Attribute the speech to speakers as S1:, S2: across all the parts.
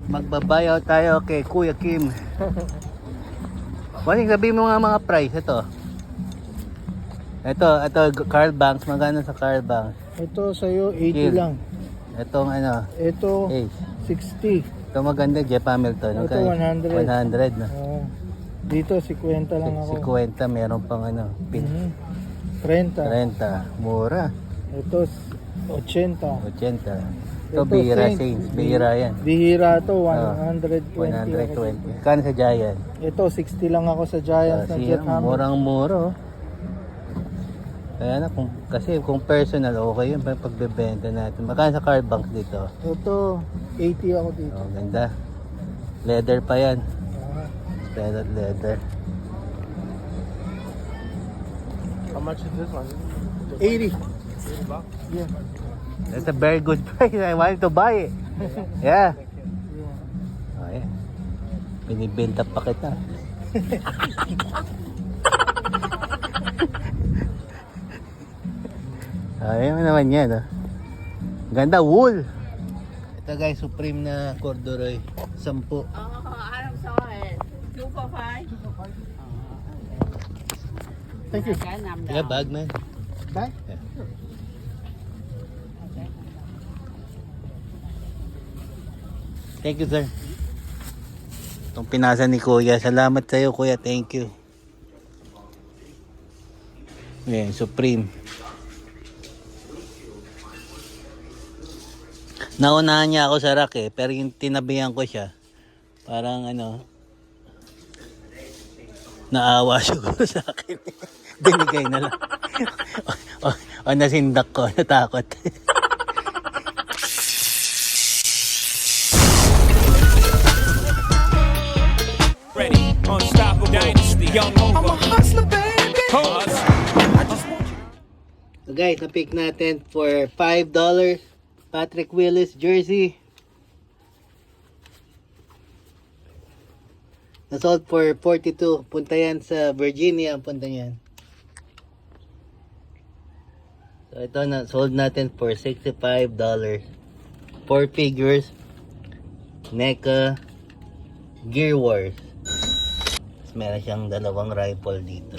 S1: Magbabayaw tayo kay Kuya Kim. Wala, sabihin mo nga mga price. Ito Carl Banks. Magkano sa Carl Banks?
S2: Ito sa'yo, 80
S1: Kill.
S2: lang.
S1: Itong ano?
S2: Ito,
S1: Ace.
S2: 60.
S1: Ito maganda, Jeff Hamilton.
S2: Ito, 100.
S1: 100 na.
S2: Dito, 50 lang ako.
S1: 50, meron pang ano, pin.
S2: 30.
S1: 30, mura.
S2: Ito, 80.
S1: 80.
S2: Ito,
S1: Ito bihira,
S2: Saints.
S1: Saints. Bihira yan.
S2: Bihira to, 120.
S1: 120. Kano sa Giant?
S2: Ito, 60 lang ako sa Giants ng Jet Hammer.
S1: Murang-mura. Kaya na, kasi kung personal, okay yun pagbebenta natin. Magkano sa Carl Banks dito?
S2: Ito, 80 ako dito.
S1: Oh, ganda. Leather pa yan. Standard leather.
S3: How much is this one?
S2: 80.
S3: 80 bucks?
S2: Yeah.
S1: That's a very good price. I wanted to buy it. Yeah. Oh, yeah. Binibenta pa kita. Ayun naman yan. Oh. Ganda, wool. Ito guys, Supreme na corduroy. 10.
S4: Oh, I'm sorry. 2 for 5.
S2: Thank you.
S1: Yeah, bag man.
S2: Bye.
S1: Yeah. Thank you, sir. Itong pinasa ni Kuya. Salamat sa iyo, Kuya. Thank you. Ayan, Supreme. Naunahan niya ako sa rack pero yung tinabihan ko siya, parang ano, naawa siguro sa akin. Binigay na lang. o nasindak ko, natakot.
S5: Ready, unstoppable dynasty, young over. I'm a hustler, baby.
S1: So guys, na-pick natin for $5. Patrick Willis jersey. Na-sold for 42. Punta yan sa Virginia ang punta niyan. So ito na sold natin for $65. 4 figures. NECA Gear Wars. Tapos meron siyang dalawang rifle dito.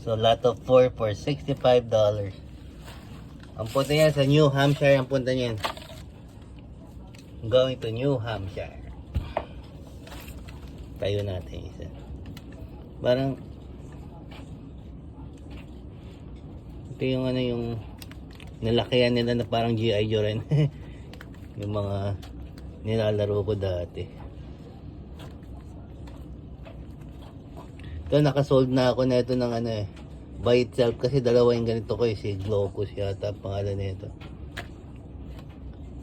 S1: So lot of 4 for $65. Ang punta niya sa New Hampshire ang punta niyan. Going to New Hampshire. Tayo natin isa. Parang ito yung ano yung nalakihan nila na parang G.I. Joe rin. Yung mga nilalaro ko dati. Ito nakasold na ako na ito ng ano by itself kasi dalawa yung ganito ko si Glocus yata pangalan nito.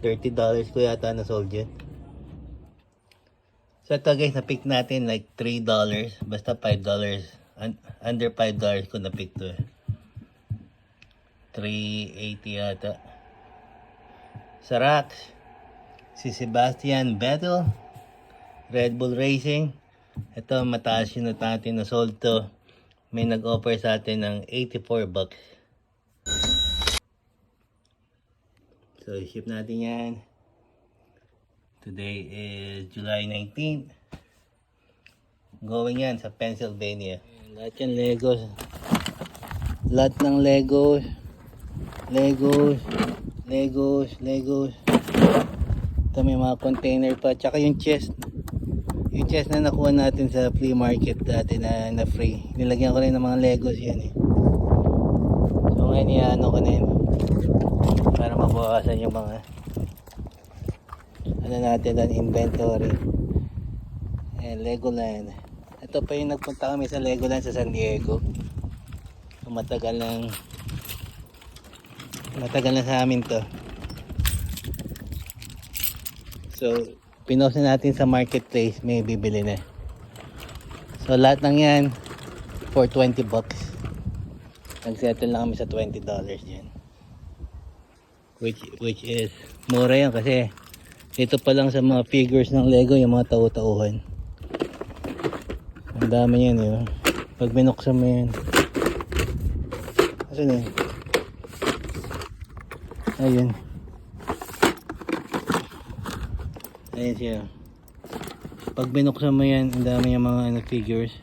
S1: $30 ko yata na sold yun. So ito guys, na-pick natin like $3. Basta $5. Under $5 ko na-pick to. 380 yata. Sa racks, si Sebastian Vettel, Red Bull Racing. Ito mataas yun natin na sold to. May nag-offer sa atin ng $84. So ship natin yan. Today is July 19th. Going yan sa Pennsylvania. Lahat yan Legos. Lahat ng Legos. Legos. Ito may mga container pa. Tsaka yung chest. Yung chest na nakuha natin sa flea market dati na free. Nilagyan ko rin ng mga Legos yan So ngayon iano ko na yun. Para mabawasan yung mga ano natin doon, inventory. Legoland. Ito pa yung nagpunta kami sa Legoland sa San Diego. Matagal na sa amin to. So pinost na natin sa marketplace, may bibili na. So lahat ng yan for $20. Nagsettle lang kami sa $20 yan. Which is mura yan kasi ito pa lang sa mga figures ng Lego yung mga tau-tauhan. Ang dami yan yun. Pag binuksan mo yan. Asan yun? Ayun. Ayan siya. Pag binuksan mo yan, ang dami yung mga figures.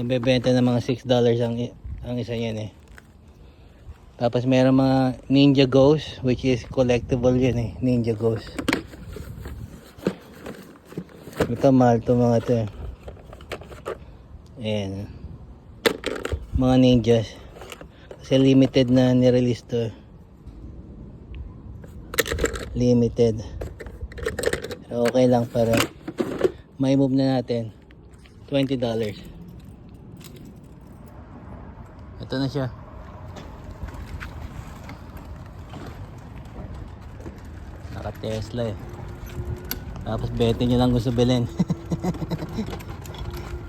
S1: Nabebenta ng mga $6 ang isa yan eh. Tapos meron mga Ninja Ghost, which is collectible yan eh. Ninja Ghost. Ito mahal to mga to eh. Ayan. Mga ninjas. Kasi limited na nirelease to. Limited. So, okay lang para may move na natin. $20. Ito na siya. Naka Tesla eh. Tapos bete nyo lang gusto bilhin.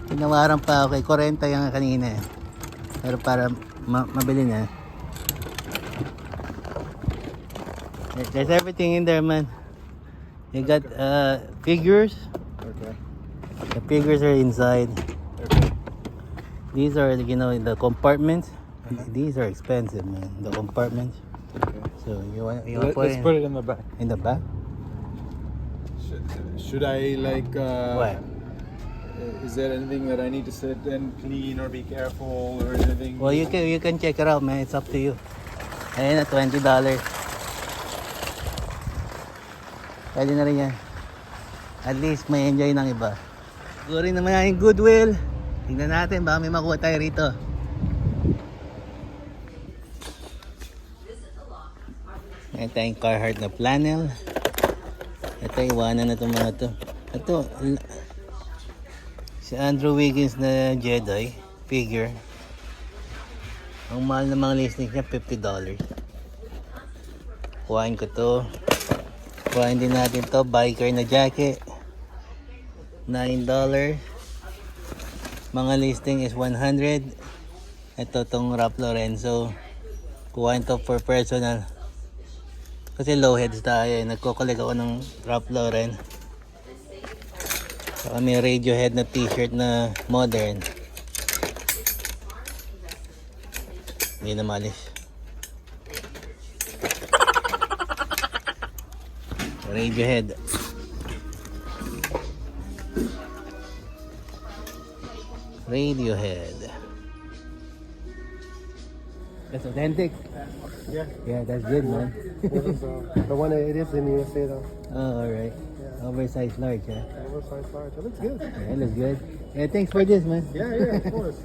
S1: Tinawaran pa ako kay 40 yung kanina eh. Pero para mabili na. There's everything in there, man. You got figures.
S3: Okay.
S1: The figures are inside.
S3: Okay.
S1: These are, you know, the compartments. These are expensive, man. The compartments.
S3: Okay.
S1: So you want
S3: Let's put it in the back.
S1: in the back?
S3: Should I like?
S1: What?
S3: Is there anything that I need to sit and clean or be careful or anything?
S1: Well, you can check it out, man. It's up to you. Ayun na, $20. Pwede na rin yan. At least may enjoy ng iba. Siguro rin naman yung Goodwill. Tingnan natin, baka may makuha tayo rito. Ito yung Carhartt na flannel. Ito, iwanan na itong mga to. Ito, si Andrew Wiggins na Jedi figure. Ang mahal ng mga listings niya, $50. Kuhain ko to. Kuhain din natin to, biker na jacket. $9. Mga listing is 100. Ito tong Ralph Lorenzo. Kuhain to for personal. Kasi low heads tayo eh. Nagko-collect ako ng Ralph Lauren. Saka may Radiohead na t-shirt na modern. Hindi na malis. Radiohead. Radiohead. That's authentic.
S2: Yeah.
S1: Yeah, that's good, man.
S2: The one it is in USA though.
S1: Oh, alright. Oversized large, huh?
S2: Oversized large. It looks good.
S1: Yeah, it looks good. Yeah, thanks for this, man.
S2: Yeah, of course.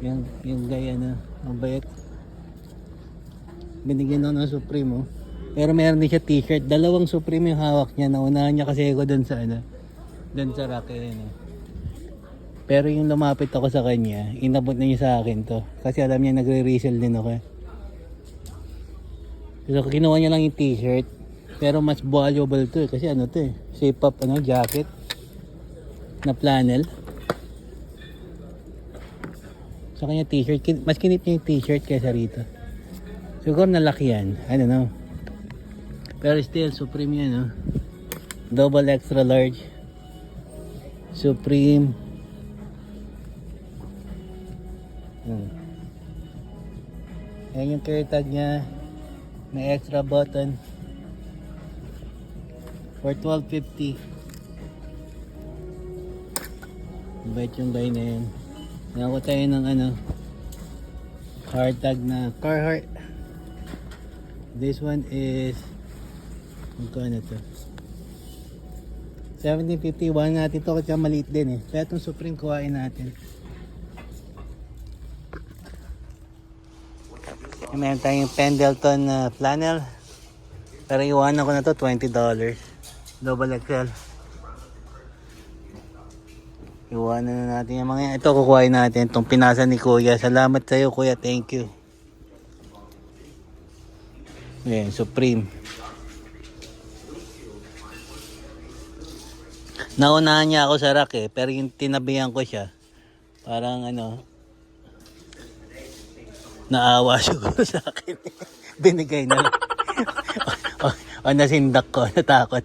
S1: yung guy, ano, ang bayat. Binigyan ako ng Supreme, oh. Pero meron din siya t-shirt. Dalawang Supreme yung hawak niya. Naunahan niya kasi ako dun sa, ano, dun sa rack, ano. Pero yung lumapit ako sa kanya, inabot na niya sa akin to. Kasi alam niya nagre-resell din ako eh. So kinuha niya lang yung t-shirt. Pero mas valuable to eh. Kasi ano to eh. Shape up ano, jacket. Na flannel. Sa kanya t-shirt. Mas kinip niya yung t-shirt kaysa rito. Siguro nalaki yan. I don't know. Pero still, Supreme yan, no? Double extra large. Supreme. Ayan yung care tag niya. May extra button. For $12.50. Bait yung guy na yun. Nakakuha tayo ng ano, hard tag na Carhartt. This one is magkano to? $17.51 natin to kasi maliit din eh. Kaya itong Supreme kuhain natin. Meron tayong Pendleton na flannel. Pero iwanan ko na to $20. Double XL. Iwanan na natin yung mga yan. Ito kukuhain natin. Itong pinasa ni Kuya. Salamat sa iyo Kuya. Thank you. Ayan, Supreme. Naunahan niya ako sa rack eh. Pero yung tinabihan ko siya. Parang ano. Naawa siguro sa akin. Binigay na lang. o nasindak ko. Natakot.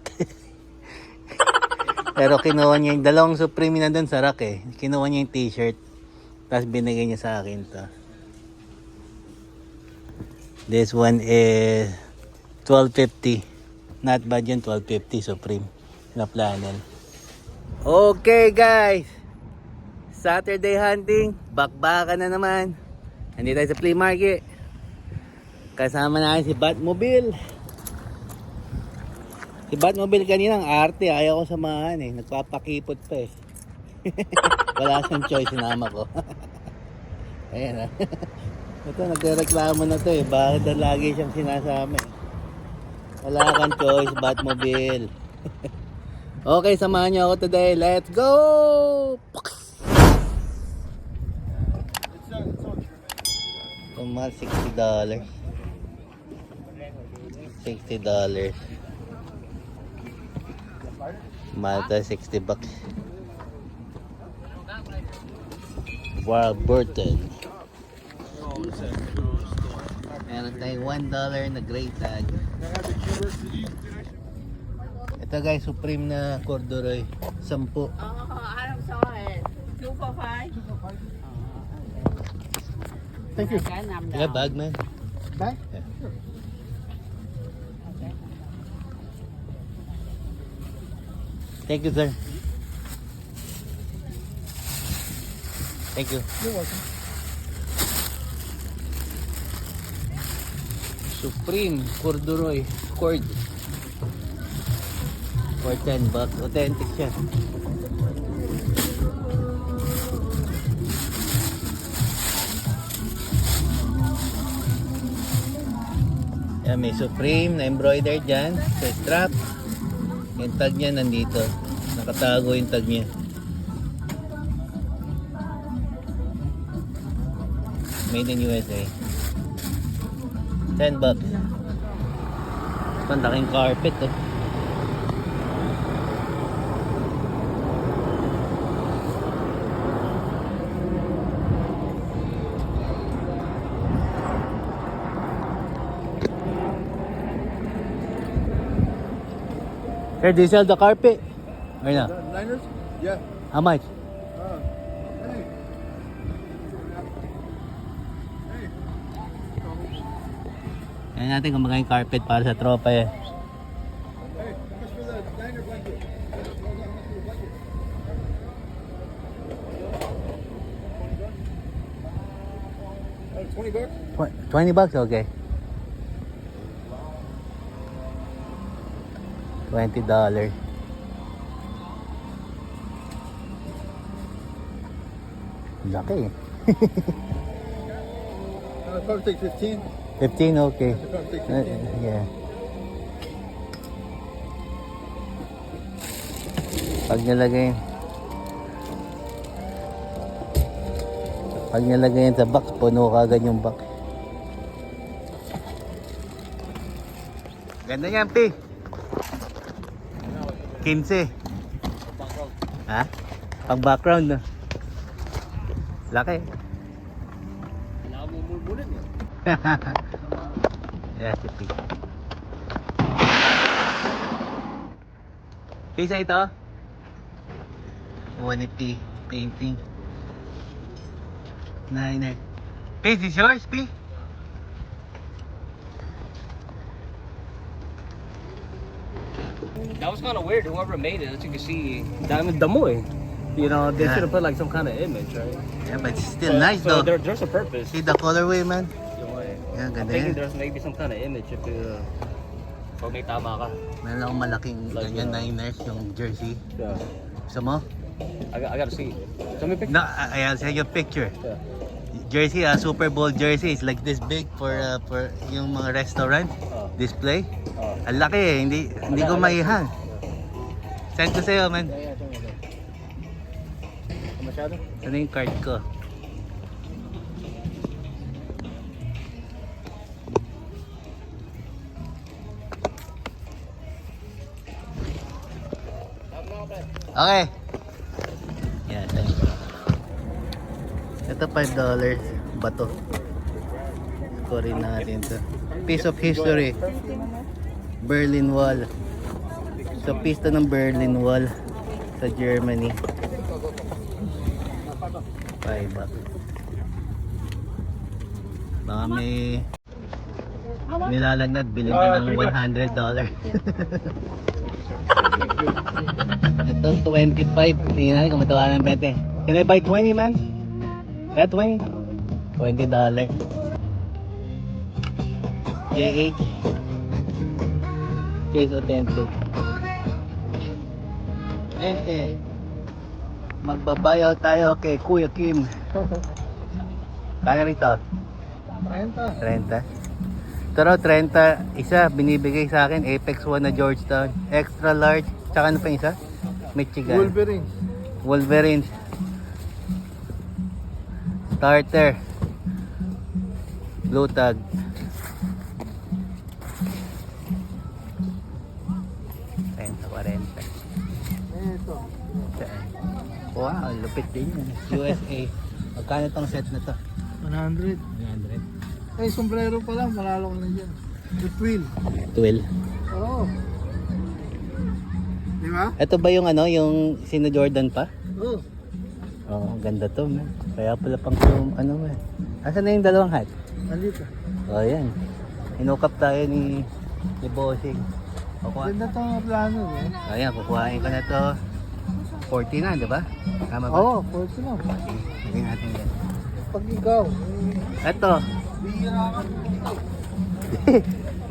S1: Pero kinuha niya yung dalawang Supreme na doon sa rack eh. Kinuha niya yung t-shirt. Tapos binigay niya sa akin to. This one is 12.50. Not bad yun, 12.50 Supreme na flannel. Okay guys, Saturday hunting, bakbakan na naman. Nandito tayo sa flea market. Kasama natin si Batmobile. Si Batmobile kanina ang arte, ayaw ko samahan eh. Nagpapakipot pa eh. Wala siyang choice, sinama ko. Ayan ah. Ito, nagreklamo na to eh. Bakit na lagi siyang sinasama eh. Wala kang choice, Batmobile. Okay, samahan niyo ako today. Let's go! Mahal, $60. $60. Mahal to, $60. Wild Burton. Meron tayong $1 na gray tag. Ito guys, Supreme na corduroy. 10.
S4: Oh, I don't saw it. 2 for 5.
S2: Thank you.
S1: Yeah, bag man.
S2: Bag?
S1: Yeah. Thank you, sir. Thank you.
S2: You're welcome.
S1: Supreme corduroy cord for $10. Authentic siya. Yan, may Supreme na embroidered dyan sa strap. Yung tag niya nandito. Nakatago yung tag niya. Made in USA. $10. Pandaking carpet oh. Sir, do you sell the carpet? Or no?
S3: Liners? Yeah.
S1: How much? Kaya natin kung magkano yung carpet para sa tropa yan.
S3: Hey, how much for the liner blanket? $20?
S1: $20, okay. $20. Laki eh.
S3: Probably take 15.
S1: 15, okay.
S3: Probably take 15.
S1: Yeah. Pag nilagay yan sa box, puno kagad yung box. Ganda yan, Pi. 15. Ha? Pang background, no? Laki. Yeah, si Pi. Pisa ito? One P painting. Niner. P, is this yours, P?
S6: That was kind of weird. Whoever made it, as you can see, diamond damo eh. You know, they
S1: Yeah.
S6: should have put like some kind of image, right?
S1: Yeah, but it's still nice
S6: So
S1: though.
S6: there's a purpose.
S1: See the colorway, man? Yeah,
S6: I'm
S1: ganda
S6: thinking
S1: yan.
S6: there's maybe some kind of image if you, pag may tama ka.
S1: Meron akong malaking
S6: Like,
S1: ganyan Niners, yung jersey.
S6: Yeah.
S1: Gusto mo?
S6: I gotta see. Send me a picture.
S1: No, I'll send you a picture.
S6: Yeah.
S1: Jersey, Super Bowl jersey is like this big for yung mga restaurant display. Ang laki eh, hindi ko maihang. Send ko sa'yo, man.
S6: Masyado?
S1: Ano yung card ko? Okay. Yan, thank you. Ito $5 bato. Scorein natin to. Piece of history. Berlin Wall. So piece to ng Berlin Wall sa Germany. $5. Baka may Nilalagnat, bilhin ko ng $100. Ito, 25. Tingnan natin kung matawa ng pete. Can I buy 20, man? That 20? $20. JH. Case authentic. Magbabayaw tayo kay Kuya Kim. Kaya rito? 30. 30. Pero 30, isa binibigay sa akin, Apex 1 na Georgetown. Extra large. Tsaka ano pa isa? Michigan. Wolverines. Starter. Blue tag. Wow, lupit din yan. USA. Magkano tong set na to?
S2: 100.
S1: 100.
S2: Eh, sombrero pa lang, malalo ko na dyan. The twill.
S1: 12.
S2: Oo. Di ba?
S1: Ito ba yung ano, yung sino Jordan pa?
S2: Oo.
S1: Oo, ganda to, man. Kaya pala pang ano, man. Asan na yung dalawang hat?
S2: Nandito.
S1: Oh, yan. Inukap tayo ni Bossing. Kukuha.
S2: Ganda itong plano, eh.
S1: Ayan, kukuhain ko na to. 40 na, di ba? Tama ba?
S2: Oo, 40 lang.
S1: Hindi natin yan.
S2: Pag ikaw,
S1: Ito.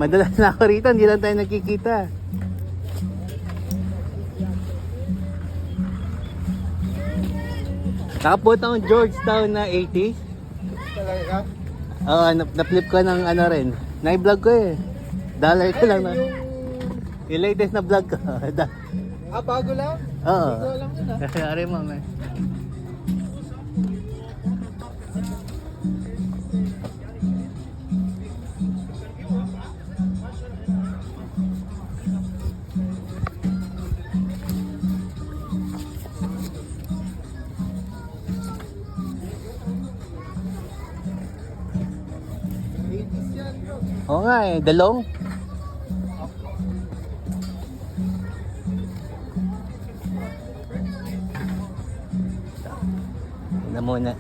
S1: Madalas na ako rito, hindi lang tayo nakikita. Nakapot akong Georgetown na 80s.
S2: talaga.
S1: Oo, na-flip ko ng ano rin. Na-vlog ko eh. Dollar ko lang na. Yung latest na vlog ko.
S2: Bago lang?
S1: Oo.
S2: Hindi ko alam yun, ah.
S1: Kasi ari mo, man. Oo nga eh, dalong. Na muna.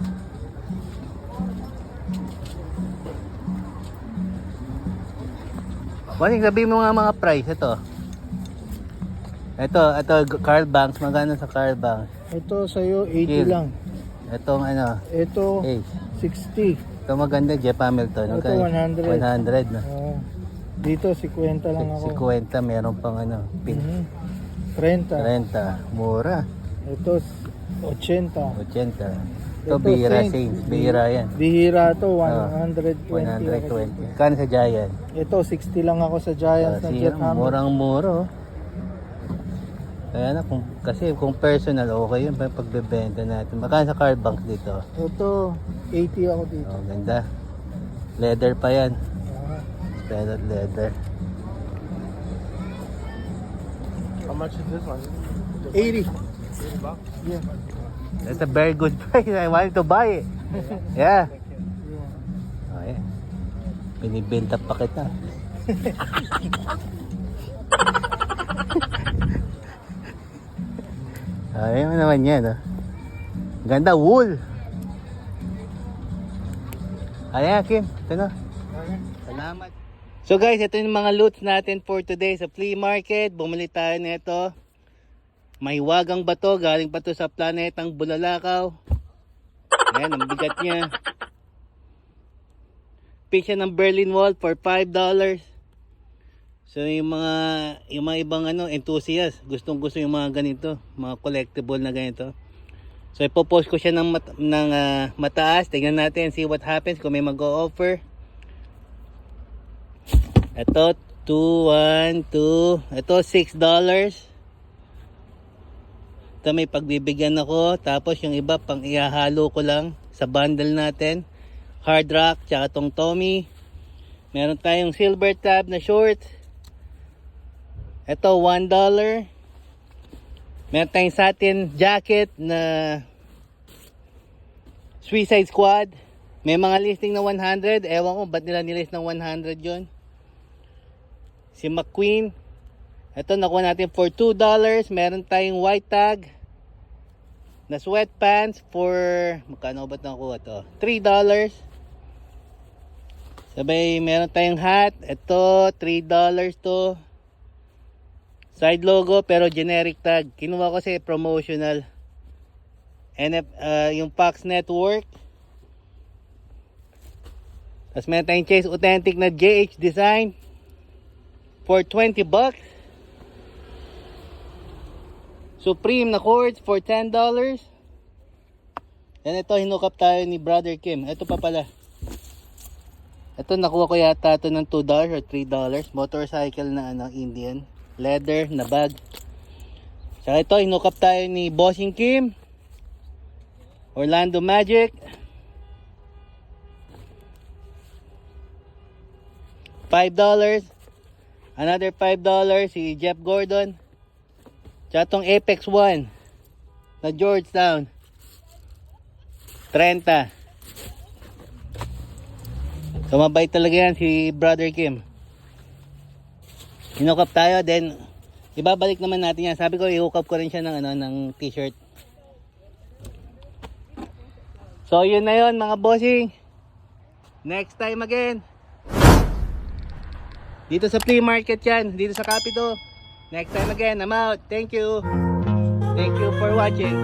S1: Waling sabihin mo nga mga price ito. Ito Carl Banks, magkano sa Carl Banks?
S2: Ito sa'yo, 80
S1: Here.
S2: lang.
S1: Itong ano,
S2: Ito,
S1: Ace.
S2: 60.
S1: Ito maganda, Jeff Hamilton.
S2: Ito,
S1: Magkano?
S2: 100.
S1: 100 na.
S2: Oo. Dito, 50 lang ako.
S1: 50, meron pang ano, pin.
S2: 30.
S1: 30, mura.
S2: Ito, 80.
S1: 80. Ito,
S2: Ito,
S1: bihira
S2: Saints.
S1: Saints. Bihira yan.
S2: Bihira to,
S1: Ah,
S2: 120.
S1: 120. Kano sa Giant?
S2: Ito, 60 lang ako sa Giants na Jet Hammer.
S1: Murang-mura oh. Kaya na, kasi kung personal, okay yun pagbebenta natin. Magkano sa Carl Banks dito?
S2: Ito, 80 ako dito.
S1: Oh, ganda. Leather pa yan.
S2: Ah.
S1: Pellet leather.
S3: How much is this one?
S2: 80. Yeah.
S1: That's a very good price. I wanted to buy it. Yeah. Oh, yeah. Binibenta pa kita. Ayaw naman yan, oh. Ganda, wool. Ayan, Kim. Ito na. Salamat. So guys, ito yung mga loots natin for today sa flea market. Bumili tayo nito. May wagang bato. Galing pa to sa planetang Bulalakaw. Ayan, ang bigat niya. Piece siya ng Berlin Wall for $5. So yung mga ibang ano enthusiast, gustong-gusto yung mga ganito, mga collectible na ganito. So ipo-post ko siya ng mataas. Tingnan natin, see what happens kung may mag-o-offer. Ito 2, 1, 2. Ito $6. Ito may pagbibigyan ako. Tapos yung iba pang ihahalo ko lang sa bundle natin. Hard Rock tsaka tong Tommy. Meron tayong silver tab na shorts. Ito $1. Meron tayong satin jacket na Suicide Squad. May mga listing na 100. Ewan ko ba't nila nilist ng 100 yon. Si McQueen. Ito nakuha natin for $2. Meron tayong white tag na sweatpants for magkano ba nakuha to? $3. Sabay, meron tayong hat. Ito, $3 to. Side logo, pero generic tag. Kinuha ko kasi promotional. Yung Fox Network. Tapos meron tayong Chase Authentic na JH design. For $20. Supreme na cords for $10. Yan, ito, hinukap tayo ni Brother Kim. Ito pa pala. Ito, nakuha ko yata ito ng $2 or $3. Motorcycle na Indian. Leather na bag. Saka ito, hinukap tayo ni Bossing Kim. Orlando Magic. $5. Another $5 si Jeff Gordon. Tsaka itong Apex One na Georgetown. 30. So mabait talaga yan si Brother Kim. Hinukap tayo, then ibabalik naman natin yan. Sabi ko i-hook up ko rin siya ng ng t-shirt. So yun na yun mga bossing. Next time again. Dito sa flea market yan, dito sa Capito. Next time again, I'm out. Thank you. Thank you for watching.